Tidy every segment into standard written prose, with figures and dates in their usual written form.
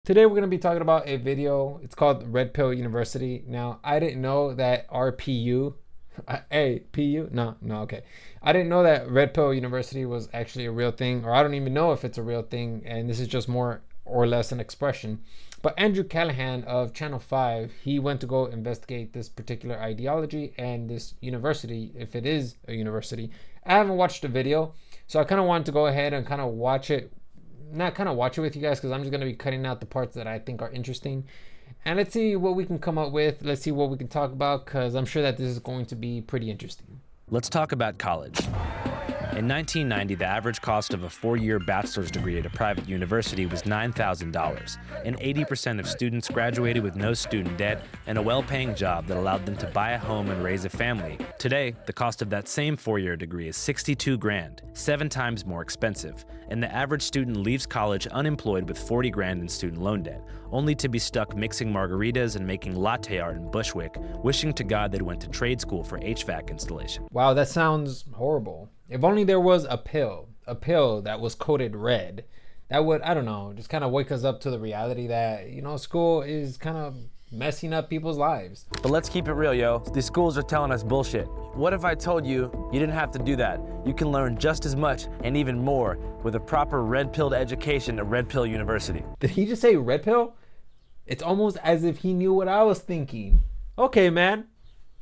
Today we're going to be talking about a video. It's called Red Pill University. Now, I didn't know that RPU, PU? No, okay. I didn't know that Red Pill University was actually a real thing, or I don't even know if it's a real thing, and this is just more or less an expression. But Andrew Callahan of Channel 5, he went to go investigate this particular ideology and this university, if it is a university. I haven't watched the video, so I kind of wanted to go ahead and kind of watch it with you guys, because I'm just going to be cutting out the parts that I think are interesting, and let's see what we can come up with. Let's see what we can talk about, because I'm sure that this is going to be pretty interesting. Let's talk about college. In 1990, the average cost of a four-year bachelor's degree at a private university was $9,000, and 80% of students graduated with no student debt and a well-paying job that allowed them to buy a home and raise a family. Today, the cost of that same four-year degree is $62,000, 7 times more expensive, and the average student leaves college unemployed with $40,000 in student loan debt, only to be stuck mixing margaritas and making latte art in Bushwick, wishing to God they'd went to trade school for HVAC installation. Wow, that sounds horrible. If only there was a pill that was coated red, that would, I don't know, just kind of wake us up to the reality that, school is kind of messing up people's lives. But let's keep it real, yo. These schools are telling us bullshit. What if I told you you didn't have to do that? You can learn just as much and even more with a proper red-pilled education at Red Pill University. Did he just say red pill? It's almost as if he knew what I was thinking. Okay, man.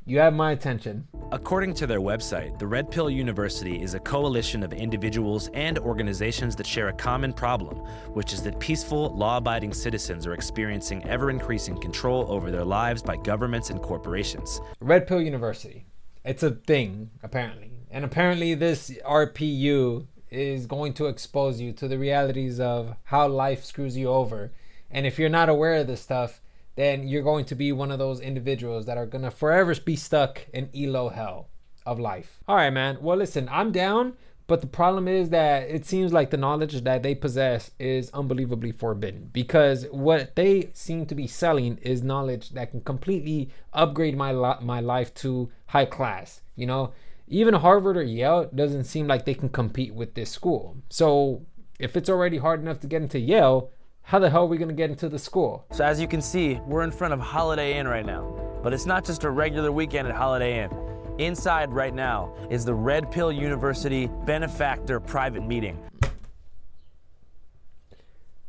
You have my attention. According to their website, the Red Pill University is a coalition of individuals and organizations that share a common problem, which is that peaceful, law-abiding citizens are experiencing ever-increasing control over their lives by governments and corporations. Red Pill University. It's a thing, apparently. And apparently this RPU is going to expose you to the realities of how life screws you over. And if you're not aware of this stuff, then you're going to be one of those individuals that are going to forever be stuck in ELO hell of life. All right, man. Well, listen, I'm down, but the problem is that it seems like the knowledge that they possess is unbelievably forbidden, because what they seem to be selling is knowledge that can completely upgrade my life to high class. Even Harvard or Yale doesn't seem like they can compete with this school. So if it's already hard enough to get into Yale, how the hell are we going to get into the school? So as you can see, we're in front of Holiday Inn right now. But it's not just a regular weekend at Holiday Inn. Inside right now is the Red Pill University Benefactor private meeting.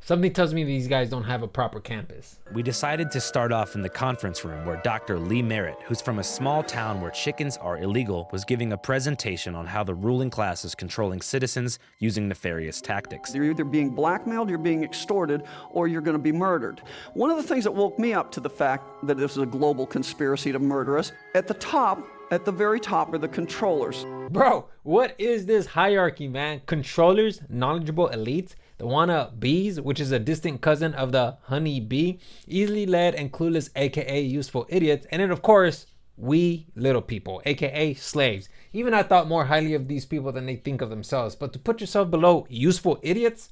Something tells me these guys don't have a proper campus. We decided to start off in the conference room where Dr. Lee Merritt, who's from a small town where chickens are illegal, was giving a presentation on how the ruling class is controlling citizens using nefarious tactics. You're either being blackmailed, you're being extorted, or you're going to be murdered. One of the things that woke me up to the fact that this is a global conspiracy to murder us, at the very top are the controllers. Bro, what is this hierarchy, man? Controllers, knowledgeable elites, the wanna-bees, which is a distant cousin of the honey bee, easily led and clueless, aka useful idiots, and then of course, we little people, aka slaves. Even I thought more highly of these people than they think of themselves, but to put yourself below useful idiots,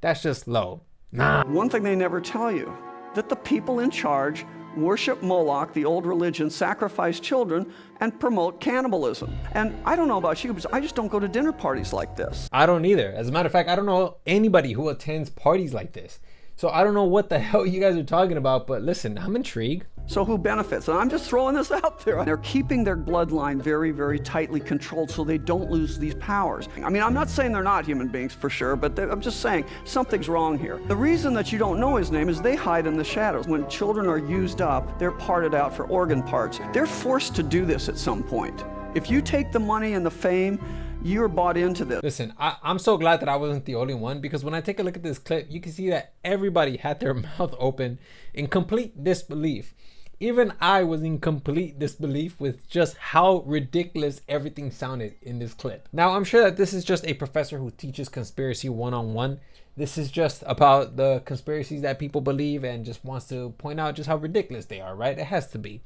that's just low. Nah. One thing they never tell you, that the people in charge worship Moloch, the old religion, sacrifice children, and promote cannibalism. And I don't know about you, but I just don't go to dinner parties like this. I don't either. As a matter of fact, I don't know anybody who attends parties like this. So I don't know what the hell you guys are talking about, but listen, I'm intrigued. So who benefits? And I'm just throwing this out there. They're keeping their bloodline very, very tightly controlled so they don't lose these powers. I mean, I'm not saying they're not human beings for sure, but I'm just saying something's wrong here. The reason that you don't know his name is they hide in the shadows. When children are used up, they're parted out for organ parts. They're forced to do this at some point. If you take the money and the fame, you're bought into this. Listen, I'm so glad that I wasn't the only one, because when I take a look at this clip, you can see that everybody had their mouth open in complete disbelief. Even I was in complete disbelief with just how ridiculous everything sounded in this clip. Now, I'm sure that this is just a professor who teaches conspiracy one-on-one. This is just about the conspiracies that people believe and just wants to point out just how ridiculous they are, right? It has to be.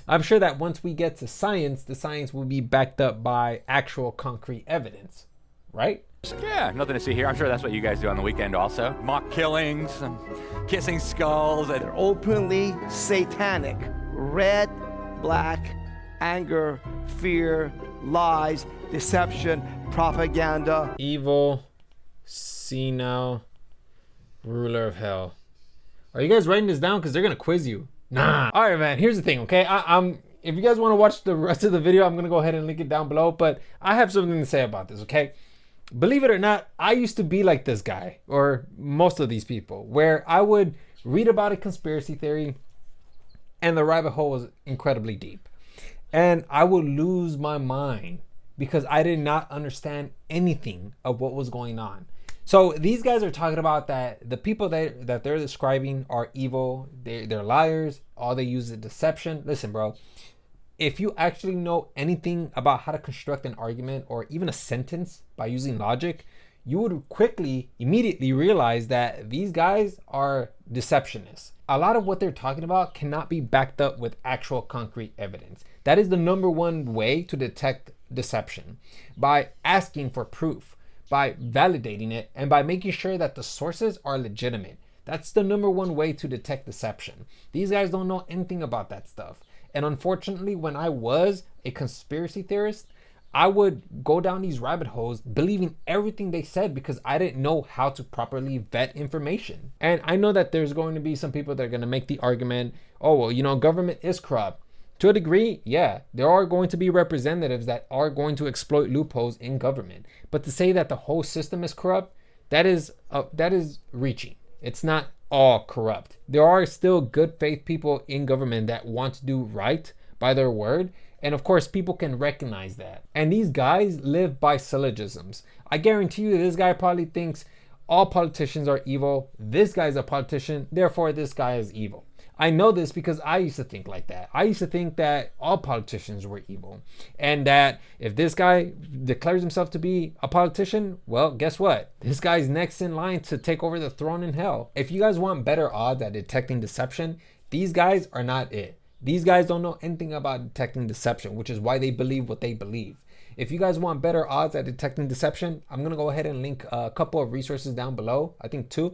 I'm sure that once we get to science, the science will be backed up by actual concrete evidence, right? Yeah, nothing to see here. I'm sure that's what you guys do on the weekend also. Mock killings and kissing skulls. They're openly satanic. Red, black, anger, fear, lies, deception, propaganda. Evil, senile, ruler of hell. Are you guys writing this down? Because they're going to quiz you. Nah. All right, man. Here's the thing, okay? If you guys want to watch the rest of the video, I'm going to go ahead and link it down below. But I have something to say about this, okay? Believe it or not, I used to be like this guy, or most of these people, where I would read about a conspiracy theory and the rabbit hole was incredibly deep. And I would lose my mind because I did not understand anything of what was going on. So these guys are talking about that the people that they're describing are evil. They're liars. All they use is deception. Listen, bro, if you actually know anything about how to construct an argument or even a sentence by using logic, you would immediately realize that these guys are deceptionists. A lot of what they're talking about cannot be backed up with actual concrete evidence. That is the number one way to detect deception, by asking for proof, by validating it, and by making sure that the sources are legitimate. That's the number one way to detect deception. These guys don't know anything about that stuff. And unfortunately, when I was a conspiracy theorist, I would go down these rabbit holes believing everything they said because I didn't know how to properly vet information. And I know that there's going to be some people that are going to make the argument, oh, well, you know, government is corrupt. To a degree, yeah, there are going to be representatives that are going to exploit loopholes in government. But to say that the whole system is corrupt, that is reaching. It's not all corrupt. There are still good faith people in government that want to do right by their word. And of course, people can recognize that. And these guys live by syllogisms. I guarantee you this guy probably thinks all politicians are evil. This guy's a politician, therefore this guy is evil. I know this because I used to think like that. I used to think that all politicians were evil. And that if this guy declares himself to be a politician, well, guess what? This guy's next in line to take over the throne in hell. If you guys want better odds at detecting deception, these guys are not it. These guys don't know anything about detecting deception, which is why they believe what they believe. If you guys want better odds at detecting deception, I'm going to go ahead and link a couple of resources down below. I think 2.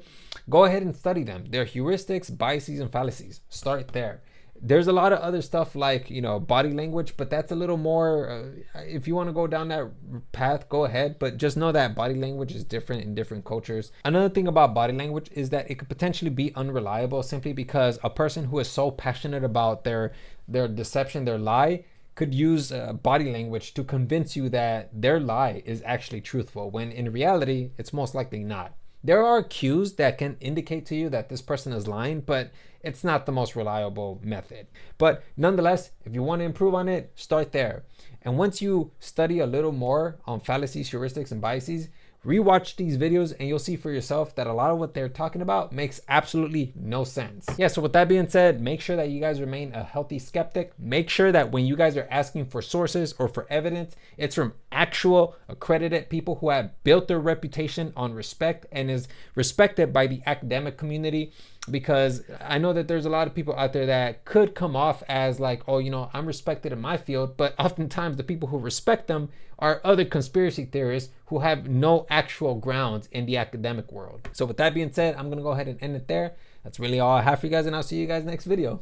Go ahead and study them. They're heuristics, biases, and fallacies. Start there. There's a lot of other stuff like, you know, body language, but that's a little more, if you want to go down that path, go ahead. But just know that body language is different in different cultures. Another thing about body language is that it could potentially be unreliable simply because a person who is so passionate about their deception, their lie, could use body language to convince you that their lie is actually truthful, when in reality, it's most likely not. There are cues that can indicate to you that this person is lying, but it's not the most reliable method. But nonetheless, if you want to improve on it, start there. And once you study a little more on fallacies, heuristics, and biases, rewatch these videos and you'll see for yourself that a lot of what they're talking about makes absolutely no sense. Yeah, so with that being said, make sure that you guys remain a healthy skeptic. Make sure that when you guys are asking for sources or for evidence, it's from actual accredited people who have built their reputation on respect and is respected by the academic community. Because I know that there's a lot of people out there that could come off as like, oh, you know, I'm respected in my field, but oftentimes the people who respect them are other conspiracy theorists who have no actual grounds in the academic world. So with that being said, I'm going to go ahead and end it there. That's really all I have for you guys, and I'll see you guys next video.